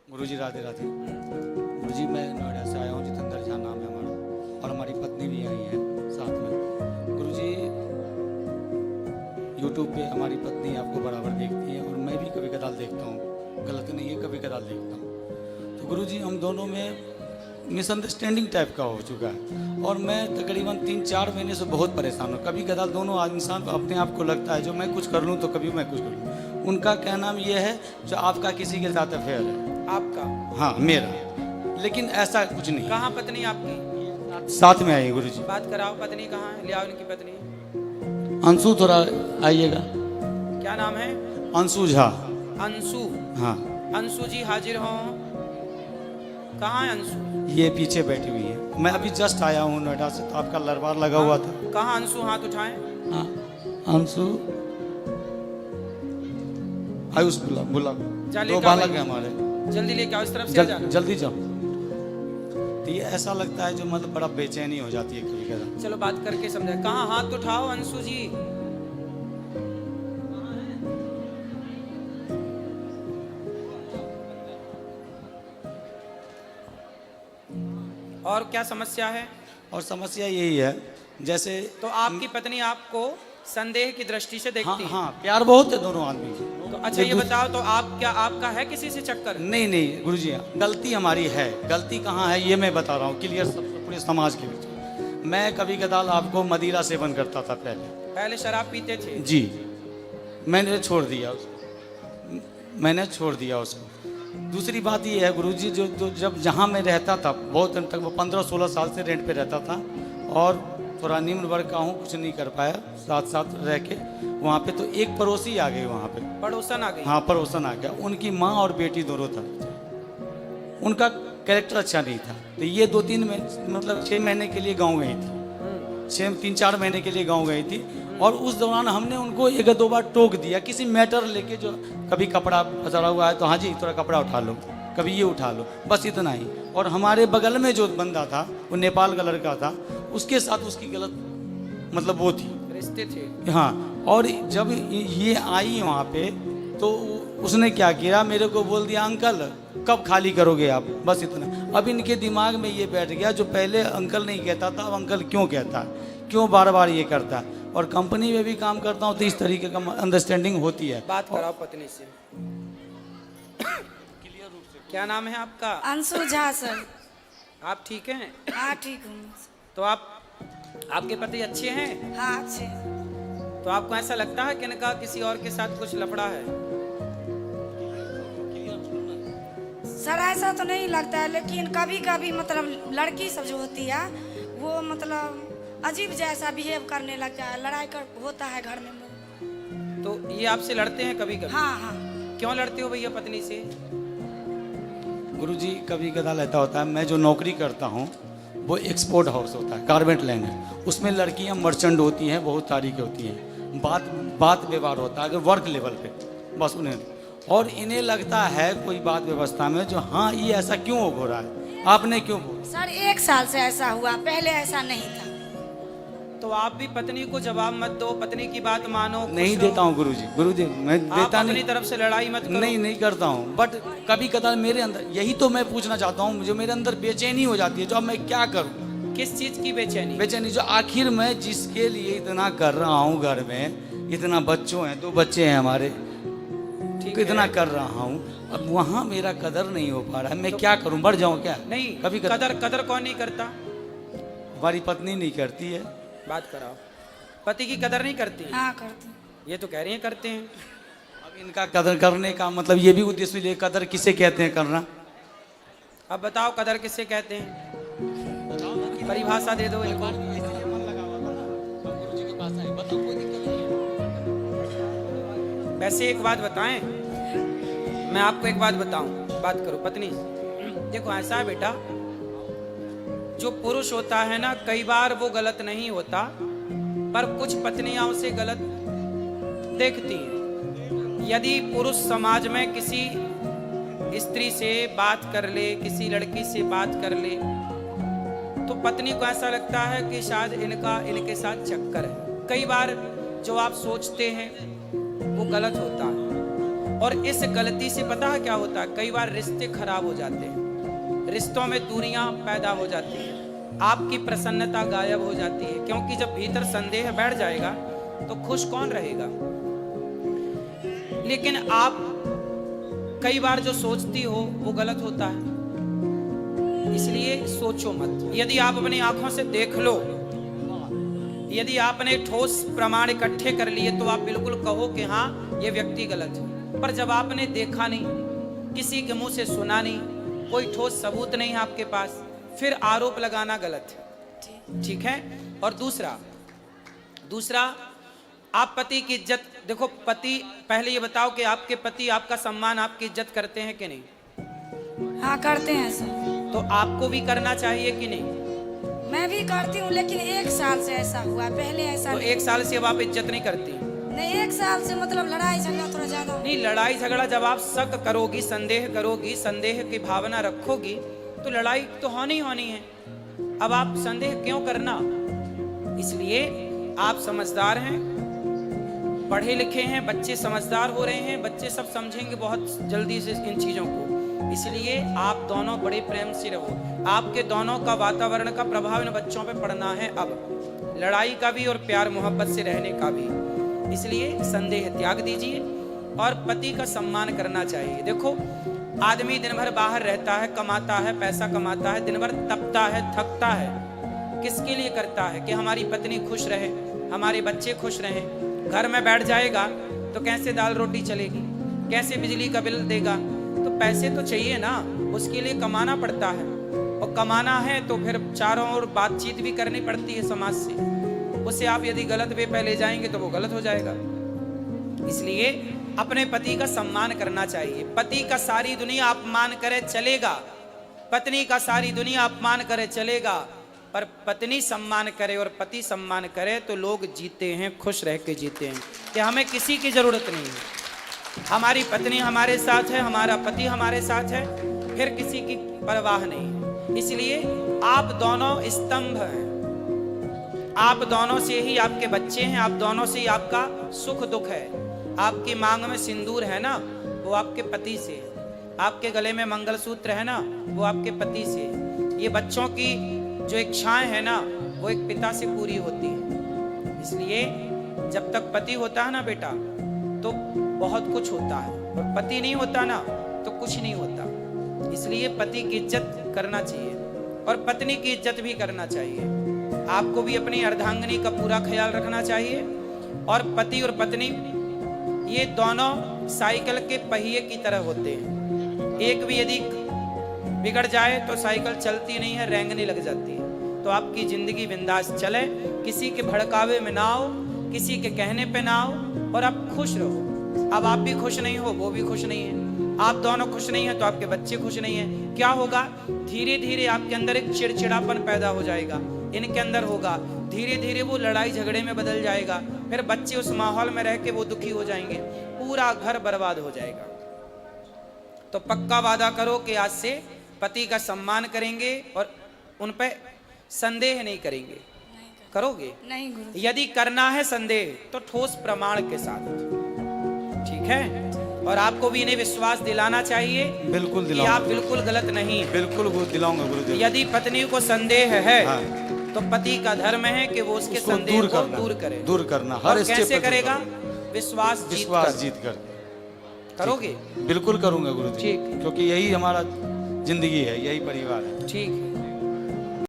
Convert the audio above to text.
गुरुजी राधे राधे। गुरुजी मैं नोएडा से आया हूँ, जितेंद्र झा नाम है हमारा, और हमारी पत्नी भी आई है साथ में। गुरुजी यूट्यूब पे हमारी पत्नी आपको बराबर देखती है और मैं भी कभी कदाल देखता हूँ, गलत नहीं है, कभी कदाल देखता हूँ। तो गुरुजी हम दोनों में मिसअंडरस्टैंडिंग टाइप का हो चुका है और मैं तकरीबन 3-4 महीने से बहुत परेशान हूँ। कभी कदाल दोनों इंसान को अपने आप को लगता है जो मैं कुछ कर लूँ तो कभी मैं कुछ कर लूँ। उनका कहना ये है जो आपका किसी के साथ अफेयर है। आपका? हाँ मेरा, लेकिन ऐसा कुछ नहीं। कहाँ पत्नी आपकी? साथ में आई गुरुजी। बात कराओ, पत्नी कहाँ है? ले आओ इनकी पत्नी। अंशु थोड़ा आइएगा। क्या नाम है? अंशु झा। अंशु? हाँ। अंशु जी हाजिर हो। कहाँ है अंशु? ये पीछे बैठी हुई है। मैं अभी जस्ट आया हूँ नोएडा से, तो आपका लरबार लगा हुआ था। कहाँ अंशु? हाथ उठाएं। हाँ अंशु आयुष बुला दो बालक है हमारे। जल्दी लेके आओ, इस तरफ से आ जाना। जल्दी जाओ। तो ये ऐसा लगता है जो मतलब बड़ा बेचैनी हो जाती है कभी कभी। चलो बात करके समझाए। कहाँ? हाथ उठाओ अंशु जी। और क्या समस्या है? और समस्या यही है, जैसे तो आपकी पत्नी आपको संदेह की दृष्टि से देखती है? हाँ प्यार बहुत है दोनों आदमी। तो अच्छा ये बताओ, तो आप क्या, आपका है किसी से चक्कर? नहीं गुरुजी, गलती हमारी है। गलती कहाँ है ये मैं बता रहा हूँ क्लियर, सब पूरे समाज के बीच। मैं कभी कदाल आपको मदिरा सेवन करता था पहले शराब पीते थे जी। मैंने छोड़ दिया उसको। दूसरी बात ये है गुरुजी, जो जब जहाँ मैं रहता था बहुत दिन तक, वो 15-16 साल से रेंट पे रहता था और थोड़ा निम्न वर्ग का हूँ, कुछ नहीं कर पाया साथ साथ रह के वहाँ पे। तो एक पड़ोसी आ गई वहाँ पे, पड़ोसन आ गई। हाँ पड़ोसन आ गया। उनकी माँ और बेटी दोनों था। उनका कैरेक्टर अच्छा नहीं था। तो ये 2-3 मतलब 6 महीने के लिए गाँव गई थी। 3-4 महीने के लिए गाँव गई थी और उस दौरान हमने उनको 1-2 बार टोक दिया किसी मैटर लेके, जो कभी कपड़ा फंसा हुआ है तो हाँ जी थोड़ा कपड़ा उठा लो, कभी ये उठा लो, बस इतना ही। और हमारे बगल में जो बंदा था वो नेपाल का लड़का था, उसके साथ उसकी गलत मतलब वो थी, रिश्ते थे। हाँ। और जब ये आई वहाँ पे तो उसने क्या किया, मेरे को बोल दिया अंकल कब खाली करोगे आप, बस इतना। अब इनके दिमाग में ये बैठ गया, जो पहले अंकल नहीं कहता था अब अंकल क्यों कहता है, क्यों बार बार ये करता है। और कंपनी में भी काम करता हूँ तो इस तरीके का अंडरस्टैंडिंग होती है। बात कराओ पत्नी से। क्या नाम है आपका? अंशु झा सर। आप ठीक हैं? हाँ ठीक हूँ। तो आपके पति अच्छे हैं? हाँ अच्छे। तो आपको ऐसा लगता है कि इनका किसी और के साथ कुछ लफड़ा है? सर ऐसा तो नहीं लगता है, लेकिन कभी कभी मतलब लड़की सब जो होती है वो मतलब अजीब जैसा बिहेव करने लगता है, लड़ाई कर होता है घर में। तो ये आपसे लड़ते हैं कभी कभी? हाँ हाँ। क्यों लड़ते हो भैया पत्नी से? गुरुजी कभी कदाल ऐसा होता है, मैं जो नौकरी करता हूँ वो एक्सपोर्ट हाउस होता है, गारमेंट लैंड है, उसमें लड़कियाँ मर्चेंट होती हैं, बहुत सारी की होती हैं। बात व्यवहार होता है अगर वर्क लेवल पे, बस उन्हें। और इन्हें लगता है कोई बात व्यवस्था में जो हाँ ये ऐसा क्यों हो रहा है, आपने क्यों बोला? सर 1 साल से ऐसा हुआ, पहले ऐसा नहीं था। तो आप भी पत्नी को जवाब मत दो, पत्नी की बात मानो। नहीं देता हूँ गुरुजी मैं देता अपनी नहीं, तरफ से लड़ाई मत करो। नहीं करता हूँ। बट कभी कदार मेरे अंदर, यही तो मैं पूछना चाहता हूँ, मुझे मेरे अंदर बेचैनी हो जाती है, जो अब मैं क्या करूँ। किस चीज की बेचैनी? बेचैनी जो आखिर मैं जिसके लिए इतना कर रहा हूँ, घर में इतना बच्चों हैं, 2 बच्चे हैं हमारे, इतना कर रहा हूँ, अब वहाँ मेरा कदर नहीं हो पा रहा है। मैं क्या करूँ, बढ़ जाऊँ क्या? नहीं, कभी कदर कौन नहीं करता? हमारी पत्नी नहीं करती है। बात कराओ। पति की कदर नहीं करती? हाँ करते। ये तो कह रही हैं करते हैं। अब इनका कदर करने का मतलब ये भी उद्देश्य है, कदर किसे कहते हैं करना। अब बताओ कदर किसे कहते हैं, परिभाषा दे दो इनको। वैसे एक बात बताएं, मैं आपको एक बात बताऊं, बात करो पत्नी। देखो ऐसा है बेटा, जो पुरुष होता है ना, कई बार वो गलत नहीं होता, पर कुछ पत्नियां उसे गलत देखती हैं। यदि पुरुष समाज में किसी स्त्री से बात कर ले, किसी लड़की से बात कर ले, तो पत्नी को ऐसा लगता है कि शायद इनके साथ चक्कर है। कई बार जो आप सोचते हैं वो गलत होता है। और इस गलती से पता है क्या होता है, कई बार रिश्ते खराब हो जाते हैं, रिश्तों में दूरियां पैदा हो जाती है, आपकी प्रसन्नता गायब हो जाती है, क्योंकि जब भीतर संदेह बैठ जाएगा तो खुश कौन रहेगा। लेकिन आप कई बार जो सोचती हो वो गलत होता है, इसलिए सोचो मत। यदि आप अपनी आंखों से देख लो, यदि आपने ठोस प्रमाण इकट्ठे कर लिए तो आप बिल्कुल कहो कि हाँ ये व्यक्ति गलत है। पर जब आपने देखा नहीं, किसी के मुंह से सुना नहीं, कोई ठोस सबूत नहीं है आपके पास, फिर आरोप लगाना गलत है, ठीक है। और दूसरा आप पति की इज्जत देखो। पति, पहले ये बताओ कि आपके पति आपका सम्मान, आपकी इज्जत करते हैं कि नहीं? हाँ करते हैं सर। तो आपको भी करना चाहिए कि नहीं? मैं भी करती हूँ, लेकिन 1 साल से ऐसा हुआ, पहले ऐसा तो नहीं। 1 साल से अब आप इज्जत नहीं करती? नहीं, 1 साल से मतलब लड़ाई झगड़ा थोड़ा ज्यादा। नहीं, लड़ाई झगड़ा जब आप शक करोगी, संदेह करोगी, संदेह की भावना रखोगी तो लड़ाई तो होनी है। अब आप संदेह क्यों करना? इसलिए आप समझदार हैं, पढ़े लिखे हैं, बच्चे समझदार हो रहे हैं, बच्चे सब समझेंगे बहुत जल्दी से इन चीजों को। इसलिए आप दोनों बड़े प्रेम से रहो। आपके दोनों का वातावरण का प्रभाव इन बच्चों पे पड़ना है, अब लड़ाई का भी और प्यार मोहब्बत से रहने का भी। इसलिए संदेह त्याग दीजिए और पति का सम्मान करना चाहिए। देखो, आदमी दिन भर बाहर रहता है, कमाता है, पैसा कमाता है, दिन भर तपता है, थकता है, किसके लिए करता है? कि हमारी पत्नी खुश रहे, हमारे बच्चे खुश रहें। घर में बैठ जाएगा तो कैसे दाल रोटी चलेगी, कैसे बिजली का बिल देगा? तो पैसे तो चाहिए ना, उसके लिए कमाना पड़ता है, और कमाना है तो फिर चारों ओर बातचीत भी करनी पड़ती है समाज से। उसे आप यदि गलत वे पे ले जाएंगे तो वो गलत हो जाएगा। इसलिए अपने पति का सम्मान करना चाहिए। पति का सारी दुनिया अपमान करे चलेगा, पत्नी का सारी दुनिया अपमान करे चलेगा, पर पत्नी सम्मान करे और पति सम्मान करे तो लोग जीते हैं, खुश रह के जीते हैं, कि हमें किसी की जरूरत नहीं है। हमारी पत्नी हमारे साथ है, हमारा पति हमारे साथ है, फिर किसी की परवाह नहीं है। इसलिए आप दोनों स्तंभ हैं, आप दोनों से ही आपके बच्चे हैं, आप दोनों से ही आपका सुख दुख है। आपकी मांग में सिंदूर है ना, वो आपके पति से, आपके गले में मंगलसूत्र है ना, वो आपके पति से। ये बच्चों की जो इच्छाएं है ना, वो एक पिता से पूरी होती है। इसलिए जब तक पति होता है ना बेटा, तो बहुत कुछ होता है, और पति नहीं होता ना तो कुछ नहीं होता। इसलिए पति की इज्जत करना चाहिए और पत्नी की इज्जत भी करना चाहिए। आपको भी अपनी अर्धांगिनी का पूरा ख्याल रखना चाहिए। और पति और पत्नी ये दोनों साइकिल के पहिए की तरह होते हैं। एक भी यदि बिगड़ जाए तो साइकिल चलती नहीं है, रेंगने लग जाती है। तो आपकी जिंदगी बिंदास चले, किसी के भड़कावे में ना आओ, किसी के कहने पे ना आओ, और आप खुश रहो। अब आप भी खुश नहीं हो, वो भी खुश नहीं है, आप दोनों खुश नहीं है तो आपके बच्चे खुश नहीं है। क्या होगा? धीरे धीरे आपके अंदर एक चिड़चिड़ापन पैदा हो जाएगा, इनके अंदर होगा, धीरे धीरे वो लड़ाई झगड़े में बदल जाएगा, फिर बच्चे उस माहौल में रह के वो दुखी हो जाएंगे, पूरा घर बर्बाद हो जाएगा। तो पक्का वादा करो कि आज से पति का सम्मान करेंगे और उन पे संदेह नहीं करेंगे। करोगे? नहीं गुरु। यदि करना है संदेह तो ठोस प्रमाण के साथ, ठीक है। और आपको भी इन्हें विश्वास दिलाना चाहिए, बिल्कुल कि दिलाऊंगा, आप बिल्कुल गलत नहीं है। बिल्कुल दिलाऊंगा गुरुदेव। यदि पत्नी को संदेह है हाँ। तो पति का धर्म है कि वो उसके उसको संदेह को दूर करे, दूर करना। और हर स्टेप कैसे पे करेगा? विश्वास जीत कर। करोगे? बिल्कुल करूंगा गुरुदेव, ठीक। क्योंकि यही हमारा जिंदगी है, यही परिवार है। ठीक है।